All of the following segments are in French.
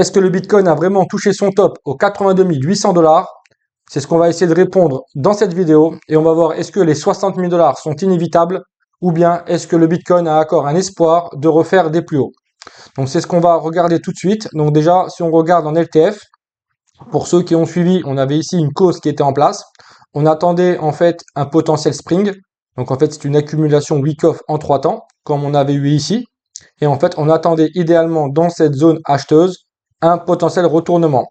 Est-ce que le Bitcoin a vraiment touché son top aux 82 800 $? C'est ce qu'on va essayer de répondre dans cette vidéo et on va voir est-ce que les 60 000 $ sont inévitables ou bien est-ce que le Bitcoin a encore un espoir de refaire des plus hauts. Donc c'est ce qu'on va regarder tout de suite. Donc déjà, si on regarde en LTF, pour ceux qui ont suivi, on avait ici une cause qui était en place. On attendait en fait un potentiel spring. Donc en fait, c'est une accumulation week-off en 3 temps, comme on avait eu ici. Et en fait, on attendait idéalement dans cette zone acheteuse un potentiel retournement.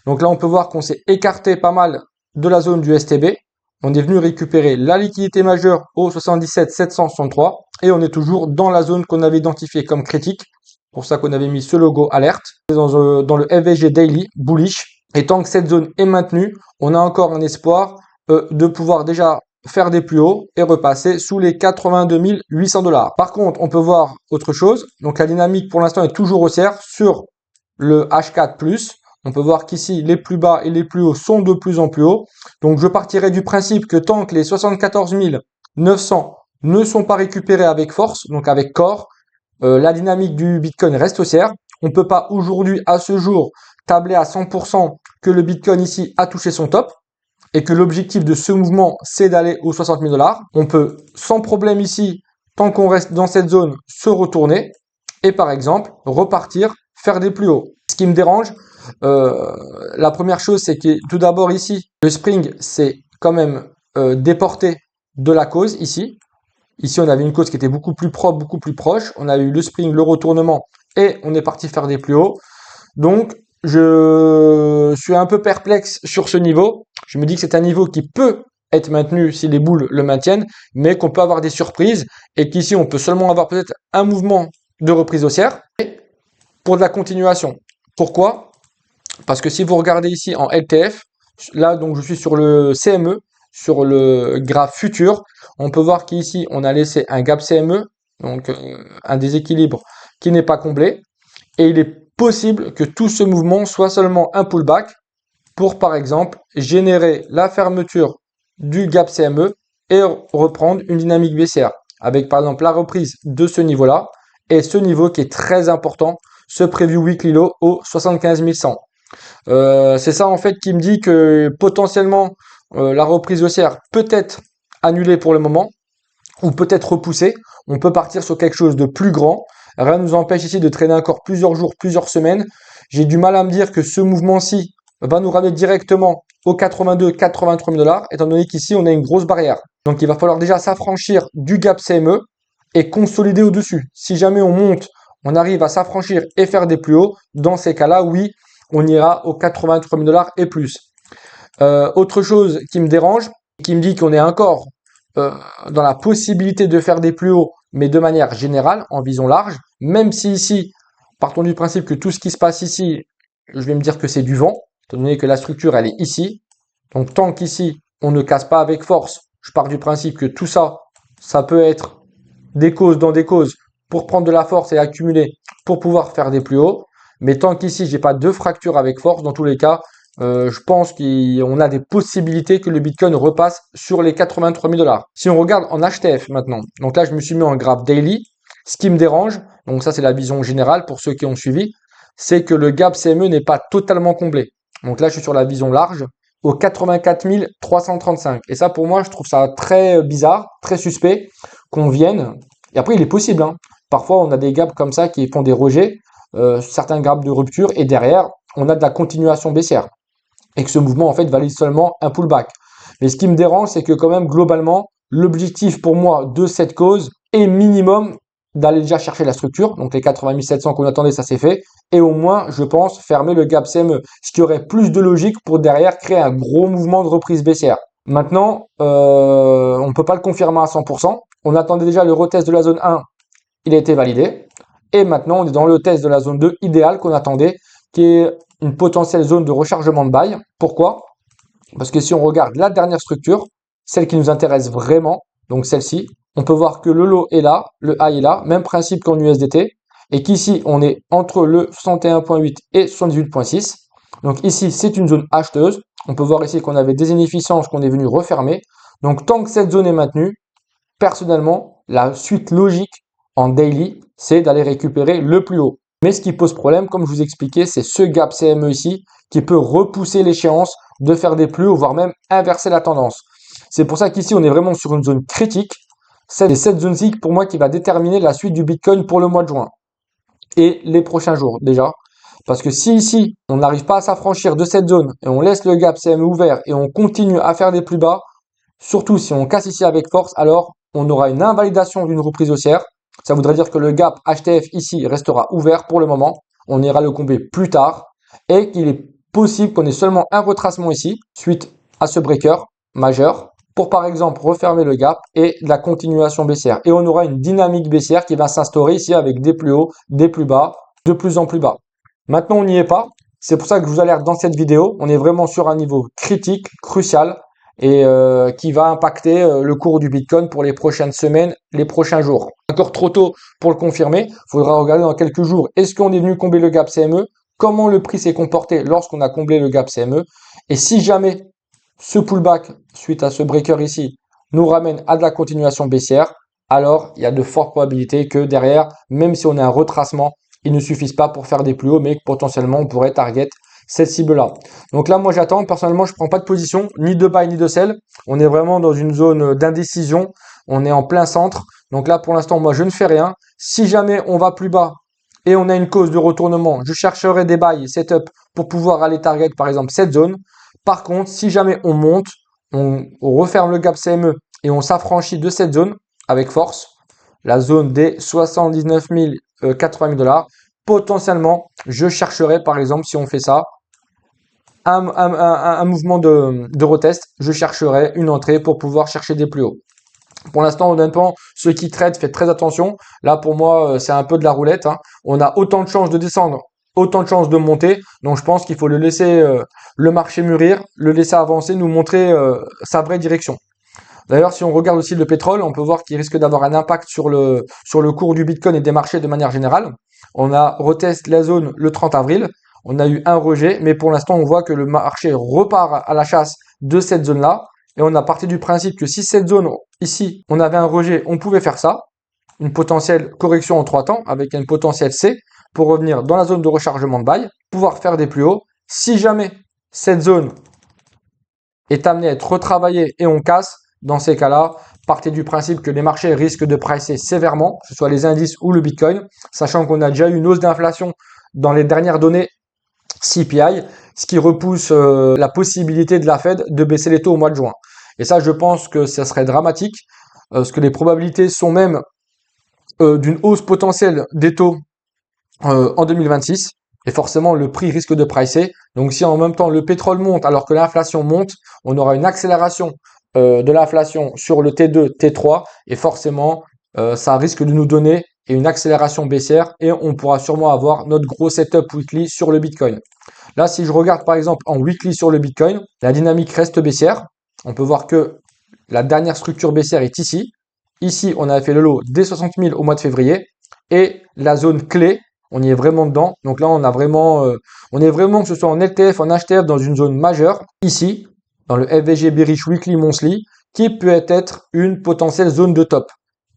Donc là, on peut voir qu'on s'est écarté pas mal de la zone du STB. On est venu récupérer la liquidité majeure au 77 763 et on est toujours dans la zone qu'on avait identifiée comme critique. Pour ça qu'on avait mis ce logo alerte. Dans le FVG Daily bullish. Et tant que cette zone est maintenue, on a encore un espoir de pouvoir déjà faire des plus hauts et repasser sous les 82 800 $. Par contre, on peut voir autre chose. Donc la dynamique pour l'instant est toujours haussière sur le H4+. On peut voir qu'ici, les plus bas et les plus hauts sont de plus en plus hauts. Donc je partirai du principe que tant que les 74 900 ne sont pas récupérés avec force, donc avec corps, la dynamique du Bitcoin reste haussière. On ne peut pas aujourd'hui, à ce jour, tabler à 100% que le Bitcoin ici a touché son top et que l'objectif de ce mouvement, c'est d'aller aux 60 000 $. On peut sans problème ici, tant qu'on reste dans cette zone, se retourner et par exemple repartir, faire des plus hauts. Ce qui me dérange, la première chose, c'est que tout d'abord ici, le spring c'est quand même déporté de la cause ici. Ici, on avait une cause qui était beaucoup plus propre, beaucoup plus proche. On a eu le spring, le retournement et on est parti faire des plus hauts. Donc, je suis un peu perplexe sur ce niveau. Je me dis que c'est un niveau qui peut être maintenu si les boules le maintiennent, mais qu'on peut avoir des surprises et qu'ici, on peut seulement avoir peut-être un mouvement de reprise haussière pour de la continuation. Pourquoi? Parce que si vous regardez ici en LTF, là, donc je suis sur le CME, sur le graphe futur, on peut voir qu'ici, on a laissé un gap CME, donc un déséquilibre qui n'est pas comblé. Et il est possible que tout ce mouvement soit seulement un pullback pour, par exemple, générer la fermeture du gap CME et reprendre une dynamique baissière. Avec, par exemple, la reprise de ce niveau-là et ce niveau qui est très important, ce preview weekly low au 75 100. C'est ça en fait qui me dit que potentiellement la reprise haussière peut être annulée pour le moment ou peut être repoussée. On peut partir sur quelque chose de plus grand. Rien ne nous empêche ici de traîner encore plusieurs jours, plusieurs semaines. J'ai du mal à me dire que ce mouvement-ci va nous ramener directement aux 82 83 000 $, étant donné qu'ici on a une grosse barrière. Donc il va falloir déjà s'affranchir du gap CME et consolider au-dessus. Si jamais on monte, on arrive à s'affranchir et faire des plus hauts, dans ces cas-là, oui, on ira aux 83 000 $ et plus. Autre chose qui me dérange, qui me dit qu'on est encore dans la possibilité de faire des plus hauts, mais de manière générale, en vision large, même si ici, partons du principe que tout ce qui se passe ici, je vais me dire que c'est du vent, étant donné que la structure, elle est ici. Donc tant qu'ici, on ne casse pas avec force, je pars du principe que tout ça, ça peut être des causes dans des causes pour prendre de la force et accumuler pour pouvoir faire des plus hauts. Mais tant qu'ici, j'ai pas de fracture avec force, dans tous les cas, je pense qu'on a des possibilités que le Bitcoin repasse sur les 83 000 $. Si on regarde en HTF maintenant, donc là, je me suis mis en graphe daily. Ce qui me dérange, donc ça, c'est la vision générale pour ceux qui ont suivi, c'est que le gap CME n'est pas totalement comblé. Donc là, je suis sur la vision large au 84 335. Et ça, pour moi, je trouve ça très bizarre, très suspect qu'on vienne. Et après, il est possible, hein. Parfois, on a des gaps comme ça qui font des rejets, certains gaps de rupture, et derrière, on a de la continuation baissière. Et que ce mouvement, en fait, valide seulement un pullback. Mais ce qui me dérange, c'est que quand même, globalement, l'objectif pour moi de cette cause est minimum d'aller déjà chercher la structure. Donc les 80 700 qu'on attendait, ça s'est fait. Et au moins, je pense, fermer le gap CME. Ce qui aurait plus de logique pour derrière créer un gros mouvement de reprise baissière. Maintenant, on ne peut pas le confirmer à 100%. On attendait déjà le retest de la zone 1. Il a été validé. Et maintenant, on est dans le test de la zone 2 idéale qu'on attendait, qui est une potentielle zone de rechargement de buy. Pourquoi? Parce que si on regarde la dernière structure, celle qui nous intéresse vraiment, donc celle-ci, on peut voir que le low est là, le high est là, même principe qu'en USDT, et qu'ici, on est entre le 61.8 et 78.6. Donc ici, c'est une zone acheteuse. On peut voir ici qu'on avait des inefficiences qu'on est venu refermer. Donc tant que cette zone est maintenue, personnellement, la suite logique en daily, c'est d'aller récupérer le plus haut. Mais ce qui pose problème, comme je vous expliquais, c'est ce gap CME ici qui peut repousser l'échéance de faire des plus hauts, voire même inverser la tendance. C'est pour ça qu'ici, on est vraiment sur une zone critique. C'est cette zone-ci pour moi qui va déterminer la suite du Bitcoin pour le mois de juin et les prochains jours déjà. Parce que si ici, on n'arrive pas à s'affranchir de cette zone et on laisse le gap CME ouvert et on continue à faire des plus bas, surtout si on casse ici avec force, alors on aura une invalidation d'une reprise haussière. Ça voudrait dire que le gap HTF ici restera ouvert pour le moment. On ira le combler plus tard et qu'il est possible qu'on ait seulement un retracement ici suite à ce breaker majeur pour par exemple refermer le gap et de la continuation baissière. Et on aura une dynamique baissière qui va s'instaurer ici avec des plus hauts, des plus bas, de plus en plus bas. Maintenant, on n'y est pas. C'est pour ça que je vous alerte dans cette vidéo. On est vraiment sur un niveau critique, crucial et qui va impacter le cours du Bitcoin pour les prochaines semaines, les prochains jours. Encore trop tôt pour le confirmer. Il faudra regarder dans quelques jours. Est-ce qu'on est venu combler le gap CME? Comment le prix s'est comporté lorsqu'on a comblé le gap CME? Et si jamais ce pullback, suite à ce breaker ici, nous ramène à de la continuation baissière, alors il y a de fortes probabilités que derrière, même si on a un retracement, il ne suffise pas pour faire des plus hauts, mais que potentiellement on pourrait target cette cible-là. Donc là, moi j'attends. Personnellement, je ne prends pas de position, ni de buy, ni de sell. On est vraiment dans une zone d'indécision. On est en plein centre. Donc là, pour l'instant, moi, je ne fais rien. Si jamais on va plus bas et on a une cause de retournement, je chercherai des buy setup pour pouvoir aller target, par exemple, cette zone. Par contre, si jamais on monte, on referme le gap CME et on s'affranchit de cette zone avec force, la zone des 79 000, 80 000 $, potentiellement, je chercherai, par exemple, si on fait ça, un mouvement de retest, je chercherai une entrée pour pouvoir chercher des plus hauts. Pour l'instant, honnêtement, ceux qui traitent, faites très attention. Là, pour moi, c'est un peu de la roulette, hein. On a autant de chances de descendre, autant de chances de monter. Donc, je pense qu'il faut le laisser le marché mûrir, le laisser avancer, nous montrer sa vraie direction. D'ailleurs, si on regarde aussi le pétrole, on peut voir qu'il risque d'avoir un impact sur le cours du Bitcoin et des marchés de manière générale. On a retest la zone le 30 avril. On a eu un rejet, mais pour l'instant, on voit que le marché repart à la chasse de cette zone-là. Et on a parti du principe que si cette zone, ici, on avait un rejet, on pouvait faire ça. Une potentielle correction en 3 temps avec une potentielle C pour revenir dans la zone de rechargement de buy, pouvoir faire des plus hauts. Si jamais cette zone est amenée à être retravaillée et on casse, dans ces cas-là, partez du principe que les marchés risquent de pricer sévèrement, que ce soit les indices ou le Bitcoin, sachant qu'on a déjà eu une hausse d'inflation dans les dernières données CPI, ce qui repousse la possibilité de la Fed de baisser les taux au mois de juin. Et ça, je pense que ça serait dramatique, parce que les probabilités sont même d'une hausse potentielle des taux en 2026. Et forcément, le prix risque de pricer. Donc, si en même temps le pétrole monte alors que l'inflation monte, on aura une accélération de l'inflation sur le T2, T3. Et forcément, ça risque de nous donner une accélération baissière. Et on pourra sûrement avoir notre gros setup weekly sur le Bitcoin. Là, si je regarde par exemple en weekly sur le Bitcoin, la dynamique reste baissière. On peut voir que la dernière structure baissière est ici. Ici, on a fait le lot des 60 000 au mois de février. Et la zone clé, on y est vraiment dedans. Donc là, on est vraiment, que ce soit en LTF, en HTF, dans une zone majeure. Ici, dans le FVG Bearish Weekly Monthly, qui peut être une potentielle zone de top.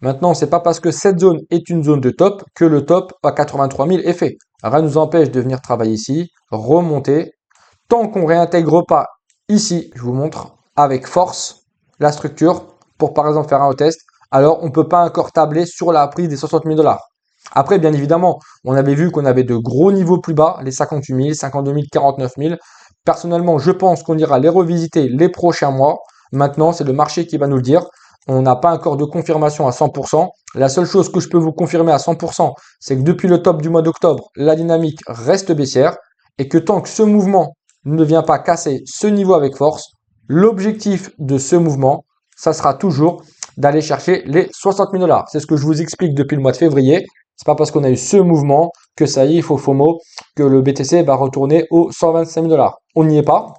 Maintenant, c'est pas parce que cette zone est une zone de top que le top à 83 000 est fait. Rien ne nous empêche de venir travailler ici, remonter. Tant qu'on réintègre pas ici, je vous montre, avec force, la structure, pour par exemple faire un test, alors on ne peut pas encore tabler sur la prise des 60 000 $. Après, bien évidemment, on avait vu qu'on avait de gros niveaux plus bas, les 58 000, 52 000, 49 000. Personnellement, je pense qu'on ira les revisiter les prochains mois. Maintenant, c'est le marché qui va nous le dire. On n'a pas encore de confirmation à 100%. La seule chose que je peux vous confirmer à 100%, c'est que depuis le top du mois d'octobre, la dynamique reste baissière et que tant que ce mouvement ne vient pas casser ce niveau avec force, l'objectif de ce mouvement, ça sera toujours d'aller chercher les 60 000 $. C'est ce que je vous explique depuis le mois de février. C'est pas parce qu'on a eu ce mouvement que ça y est, il faut FOMO, que le BTC va retourner aux 125 000 $. On n'y est pas.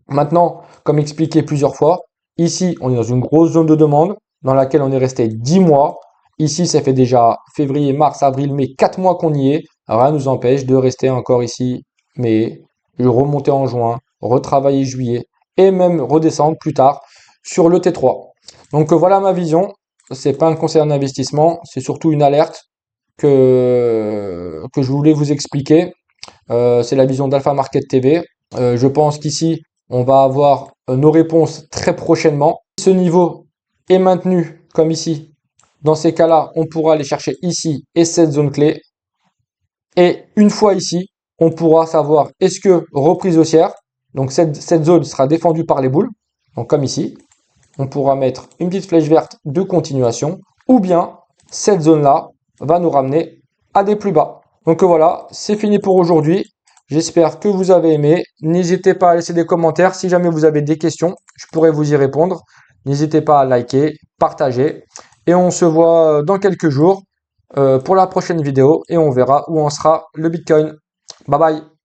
Maintenant, comme expliqué plusieurs fois, ici, on est dans une grosse zone de demande dans laquelle on est resté 10 mois. Ici, ça fait déjà février, mars, avril, mai, 4 mois qu'on y est. Rien ne nous empêche de rester encore ici, mais remonter en juin, retravailler juillet et même redescendre plus tard sur le T3. Donc voilà ma vision. C'est pas un conseil en investissement, c'est surtout une alerte. que je voulais vous expliquer. C'est la vision d'Alpha Market TV. Je pense qu'ici, on va avoir nos réponses très prochainement. Ce niveau est maintenu comme ici. Dans ces cas-là, on pourra aller chercher ici et cette zone clé. Et une fois ici, on pourra savoir est-ce que reprise haussière, donc cette zone sera défendue par les boules, donc comme ici, on pourra mettre une petite flèche verte de continuation, ou bien cette zone-là va nous ramener à des plus bas. Donc voilà, c'est fini pour aujourd'hui. J'espère que vous avez aimé. N'hésitez pas à laisser des commentaires. Si jamais vous avez des questions, je pourrais vous y répondre. N'hésitez pas à liker, partager. Et on se voit dans quelques jours pour la prochaine vidéo et on verra où en sera le Bitcoin. Bye bye.